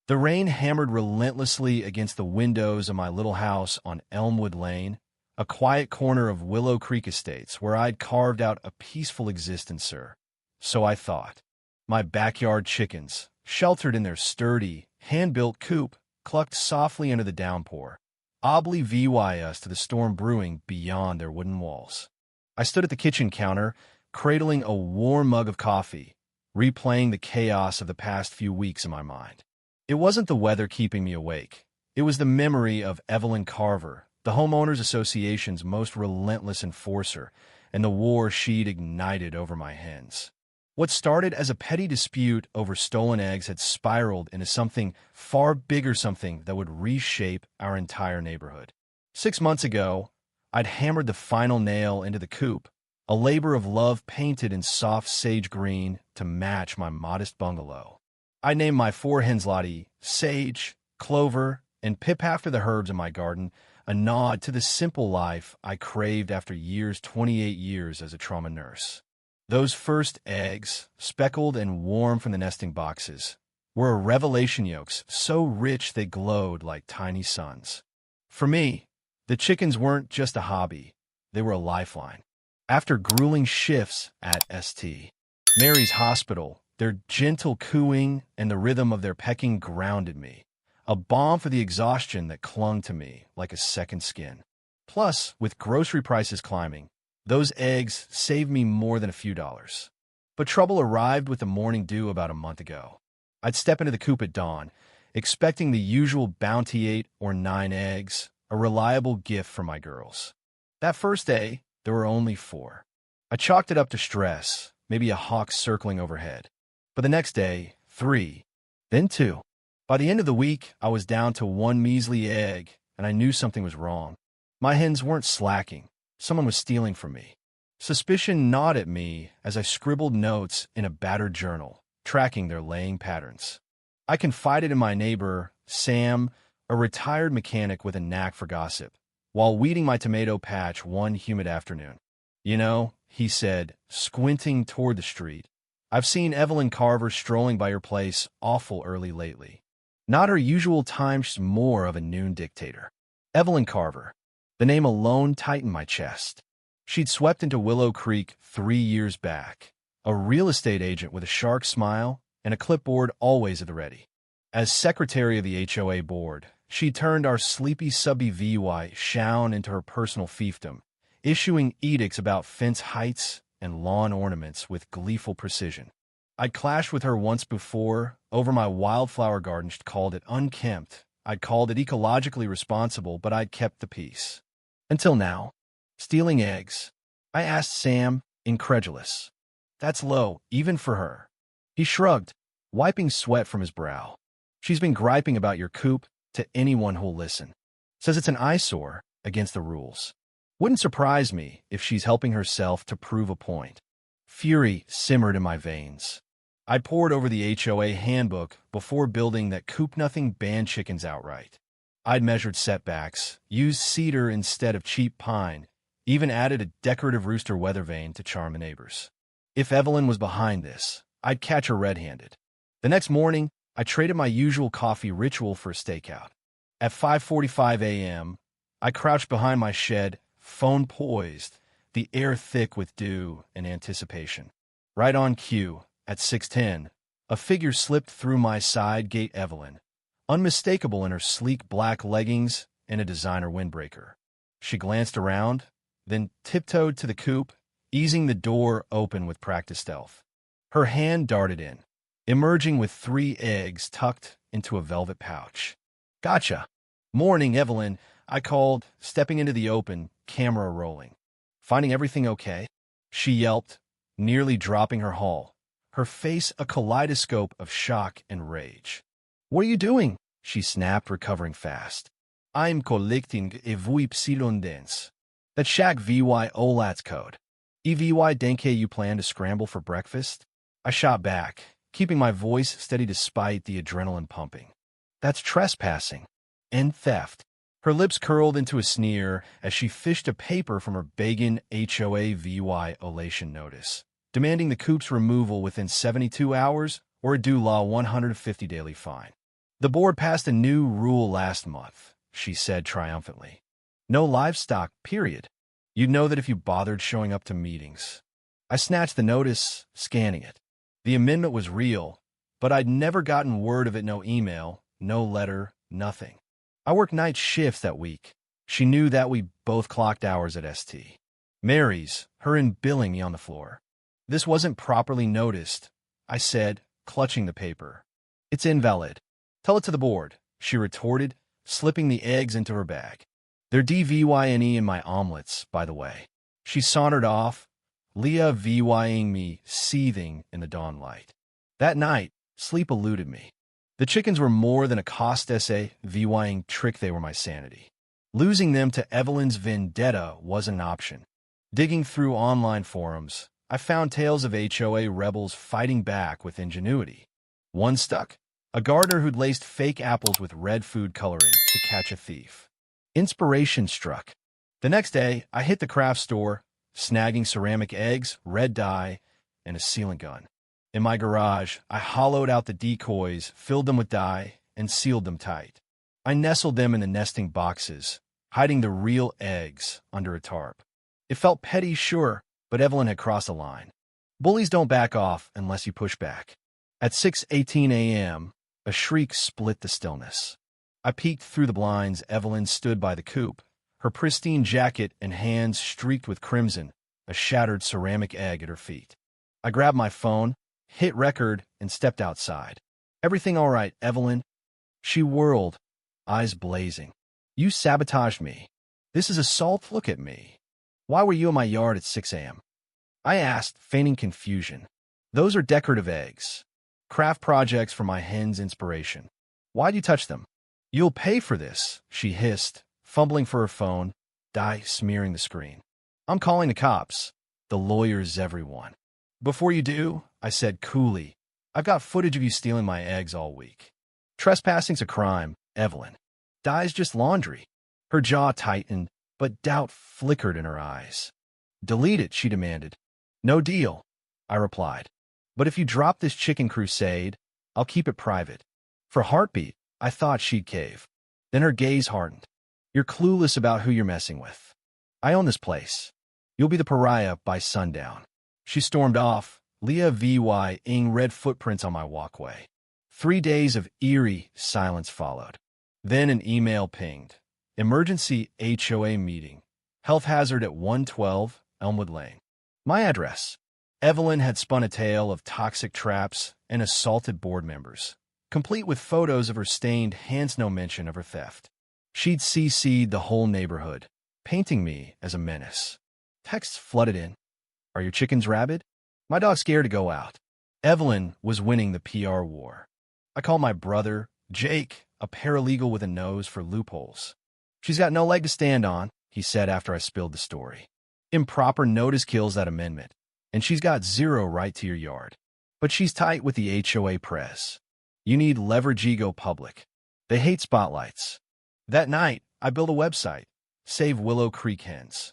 The rain hammered relentlessly against the windows of my little house on Elmwood Lane, a quiet corner of Willow Creek Estates where I'd carved out a peaceful existence, sir. So I thought. My backyard chickens, sheltered in their sturdy, hand-built coop, clucked softly under the downpour, oblivious to the storm brewing beyond their wooden walls. I stood at the kitchen counter, cradling a warm mug of coffee, replaying the chaos of the past few weeks in my mind. It wasn't the weather keeping me awake. It was the memory of Evelyn Carver, the Homeowners Association's most relentless enforcer, and the war she'd ignited over my hens. What started as a petty dispute over stolen eggs had spiraled into something far bigger, something that would reshape our entire neighborhood. 6 months ago, I'd hammered the final nail into the coop, a labor of love painted in soft sage green to match my modest bungalow. I named my 4 hens Lottie, Sage, Clover, and Pip after the herbs in my garden, a nod to the simple life I craved after 28 years as a trauma nurse. Those first eggs, speckled and warm from the nesting boxes, were a revelation, yolks so rich they glowed like tiny suns. For me, the chickens weren't just a hobby, they were a lifeline. After grueling shifts at St. Mary's Hospital, their gentle cooing and the rhythm of their pecking grounded me, a balm for the exhaustion that clung to me like a second skin. Plus, with grocery prices climbing, those eggs saved me more than a few dollars. But trouble arrived with the morning dew about a month ago. I'd step into the coop at dawn, expecting the usual bounty 8 or 9 eggs, a reliable gift for my girls. That first day, there were only 4. I chalked it up to stress, maybe a hawk circling overhead. But the next day, 3, then 2. By the end of the week, I was down to 1 measly egg, and I knew something was wrong. My hens weren't slacking. Someone was stealing from me. Suspicion gnawed at me as I scribbled notes in a battered journal, tracking their laying patterns. I confided in my neighbor, Sam, a retired mechanic with a knack for gossip, while weeding my tomato patch one humid afternoon. You know, he said, squinting toward the street, I've seen Evelyn Carver strolling by your place awful early lately. Not her usual time, she's more of a noon dictator. Evelyn Carver. The name alone tightened my chest. She'd swept into Willow Creek 3 years back, a real estate agent with a shark smile and a clipboard always at the ready. As secretary of the HOA board, she turned our sleepy subby VY Shown into her personal fiefdom, issuing edicts about fence heights and lawn ornaments with gleeful precision. I'd clashed with her once before over my wildflower garden. She'd called it unkempt. I'd called it ecologically responsible, but I'd kept the peace. Until now. Stealing eggs. I asked Sam, incredulous. That's low, even for her. He shrugged, wiping sweat from his brow. She's been griping about your coop to anyone who'll listen. Says it's an eyesore against the rules. Wouldn't surprise me if she's helping herself to prove a point. Fury simmered in my veins. I pored over the HOA handbook before building that coop nothing banned chickens outright. I'd measured setbacks, used cedar instead of cheap pine, even added a decorative rooster weather vane to charm the neighbors. If Evelyn was behind this, I'd catch her red-handed. The next morning, I traded my usual coffee ritual for a stakeout. At 5:45 a.m., I crouched behind my shed, phone poised, the air thick with dew and anticipation. Right on cue, at 6:10, a figure slipped through my side gate. Evelyn, unmistakable in her sleek black leggings and a designer windbreaker. She glanced around, then tiptoed to the coop, easing the door open with practiced stealth. Her hand darted in, emerging with 3 eggs tucked into a velvet pouch. Gotcha. Morning, Evelyn, I called, stepping into the open, camera rolling. Finding everything okay? She yelped, nearly dropping her haul, her face a kaleidoscope of shock and rage. What are you doing? She snapped, recovering fast. I'm collecting a VY dance. That Shack VY OLAT's code. EVY Denke you plan to scramble for breakfast? I shot back, keeping my voice steady despite the adrenaline pumping. That's trespassing. And theft. Her lips curled into a sneer as she fished a paper from her Bagan HOA VY Olation notice, demanding the coop's removal within 72 hours or a due law $150 daily fine. The board passed a new rule last month, she said triumphantly. No livestock, period. You'd know that if you bothered showing up to meetings. I snatched the notice, scanning it. The amendment was real, but I'd never gotten word of it, no email, no letter, nothing. I worked night shifts that week. She knew that we both clocked hours at ST. Mary's, her in billing me on the floor. This wasn't properly noticed, I said, clutching the paper. It's invalid. Tell it to the board, she retorted, slipping the eggs into her bag. They're DVYNE in my omelets, by the way. She sauntered off, Leah VYing me, seething in the dawn light. That night, sleep eluded me. The chickens were more than a cost essay, VYing trick, they were my sanity. Losing them to Evelyn's vendetta wasn't an option. Digging through online forums, I found tales of HOA rebels fighting back with ingenuity. One stuck, a gardener who'd laced fake apples with red food coloring to catch a thief. Inspiration struck. The next day, I hit the craft store, snagging ceramic eggs, red dye, and a sealant gun. In my garage, I hollowed out the decoys, filled them with dye, and sealed them tight. I nestled them in the nesting boxes, hiding the real eggs under a tarp. It felt petty, sure, but Evelyn had crossed a line. Bullies don't back off unless you push back. At 6:18 a.m., a shriek split the stillness. I peeked through the blinds. Evelyn stood by the coop, her pristine jacket and hands streaked with crimson, a shattered ceramic egg at her feet. I grabbed my phone, hit record, and stepped outside. Everything all right, Evelyn? She whirled, eyes blazing. You sabotaged me. This is assault. Look at me. Why were you in my yard at 6 a.m.? I asked, feigning confusion. Those are decorative eggs. Craft projects for my hen's inspiration. Why'd you touch them? You'll pay for this, she hissed, fumbling for her phone, dye smearing the screen. I'm calling the cops. The lawyers, everyone. Before you do, I said coolly, I've got footage of you stealing my eggs all week. Trespassing's a crime, Evelyn. Dye's just laundry. Her jaw tightened, but doubt flickered in her eyes. Delete it, she demanded. No deal, I replied. But if you drop this chicken crusade, I'll keep it private. For heartbeat, I thought she'd cave. Then her gaze hardened. You're clueless about who you're messing with. I own this place. You'll be the pariah by sundown. She stormed off, Leah VY-ing red footprints on my walkway. 3 days of eerie silence followed. Then an email pinged. Emergency HOA meeting. Health hazard at 112 Elmwood Lane. My address. Evelyn had spun a tale of toxic traps and assaulted board members, complete with photos of her stained hands, no mention of her theft. She'd CC'd the whole neighborhood, painting me as a menace. Texts flooded in. Are your chickens rabid? My dog's scared to go out. Evelyn was winning the PR war. I called my brother, Jake, a paralegal with a nose for loopholes. She's got no leg to stand on, he said after I spilled the story. Improper notice kills that amendment, and she's got zero right to your yard. But she's tight with the HOA press. You need leverage ego public. They hate spotlights. That night, I built a website, Save Willow Creek Hens.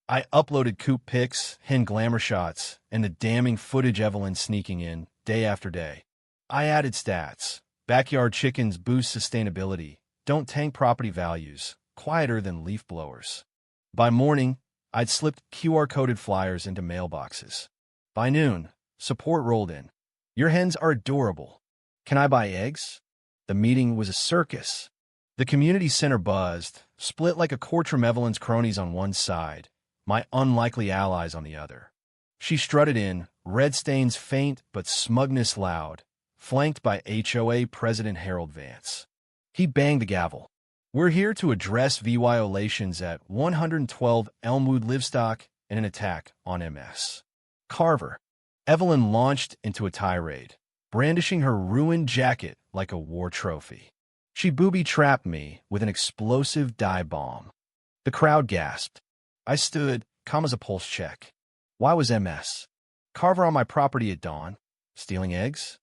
I uploaded coop pics, hen glamour shots, and the damning footage Evelyn sneaking in, day after day. I added stats. Backyard chickens boost sustainability, don't tank property values, quieter than leaf blowers. By morning, I'd slipped QR-coded flyers into mailboxes. By noon, support rolled in. Your hens are adorable. Can I buy eggs? The meeting was a circus. The community center buzzed, split like a courtroom. Evelyn's cronies on one side, my unlikely allies on the other. She strutted in, red stains faint but smugness loud, flanked by HOA President Harold Vance. He banged the gavel. We're here to address violations at 112 Elmwood Livestock and an attack on MS. Carver. Evelyn launched into a tirade, brandishing her ruined jacket like a war trophy. She booby-trapped me with an explosive dye bomb. The crowd gasped. I stood, calm as a pulse check. Why was MS? Carver on my property at dawn? Stealing eggs?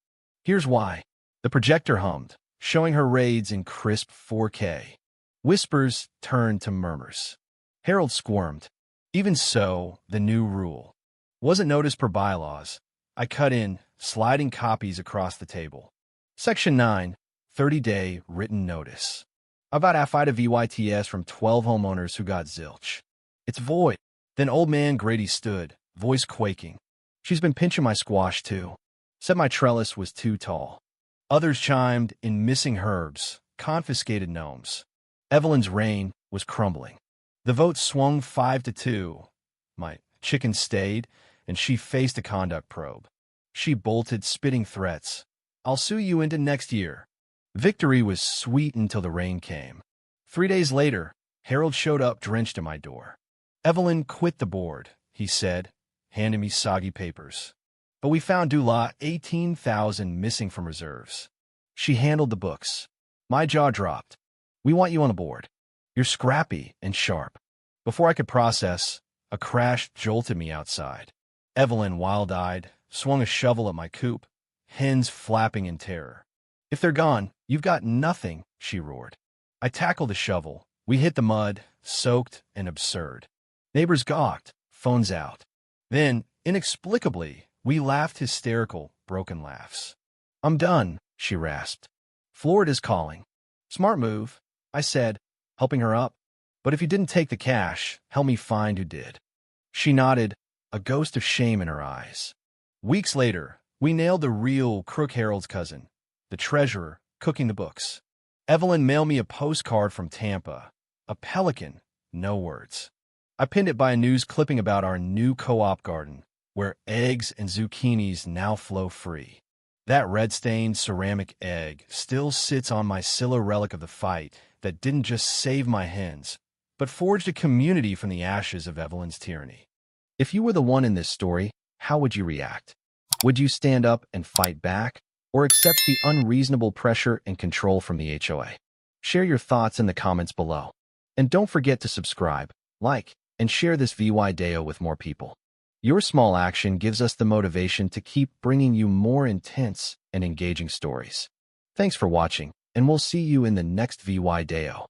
Here's why. The projector hummed, showing her raids in crisp 4K. Whispers turned to murmurs. Harold squirmed. Even so, the new rule. Wasn't noticed per bylaws. I cut in, sliding copies across the table. Section 9. 30-day written notice. About I fight a VYTS from 12 homeowners who got zilch. It's void. Then old man Grady stood, voice quaking. She's been pinching my squash too. Said my trellis was too tall. Others chimed in missing herbs, confiscated gnomes. Evelyn's reign was crumbling. The vote swung 5-2. My chicken stayed, and she faced a conduct probe. She bolted, spitting threats. I'll sue you into next year. Victory was sweet until the rain came. 3 days later, Harold showed up drenched at my door. Evelyn quit the board, he said, handing me soggy papers. But we found Dula 18,000 missing from reserves. She handled the books. My jaw dropped. We want you on the board. You're scrappy and sharp. Before I could process, a crash jolted me outside. Evelyn, wild-eyed, swung a shovel at my coop, hens flapping in terror. If they're gone, you've got nothing, she roared. I tackled the shovel. We hit the mud, soaked and absurd. Neighbors gawked, phones out. Then, inexplicably, we laughed hysterical, broken laughs. I'm done, she rasped. Florida's calling. Smart move, I said, helping her up. But if you didn't take the cash, help me find who did. She nodded, a ghost of shame in her eyes. Weeks later, we nailed the real Crook Harold's cousin, the treasurer, cooking the books. Evelyn mailed me a postcard from Tampa. A pelican, no words. I pinned it by a news clipping about our new co-op garden, where eggs and zucchinis now flow free. That red-stained ceramic egg still sits on my Scylla relic of the fight that didn't just save my hens, but forged a community from the ashes of Evelyn's tyranny. If you were the one in this story, how would you react? Would you stand up and fight back, or accept the unreasonable pressure and control from the HOA? Share your thoughts in the comments below. And don't forget to subscribe, like, and share this VY Deo with more people. Your small action gives us the motivation to keep bringing you more intense and engaging stories. Thanks for watching, and we'll see you in the next VY Deo.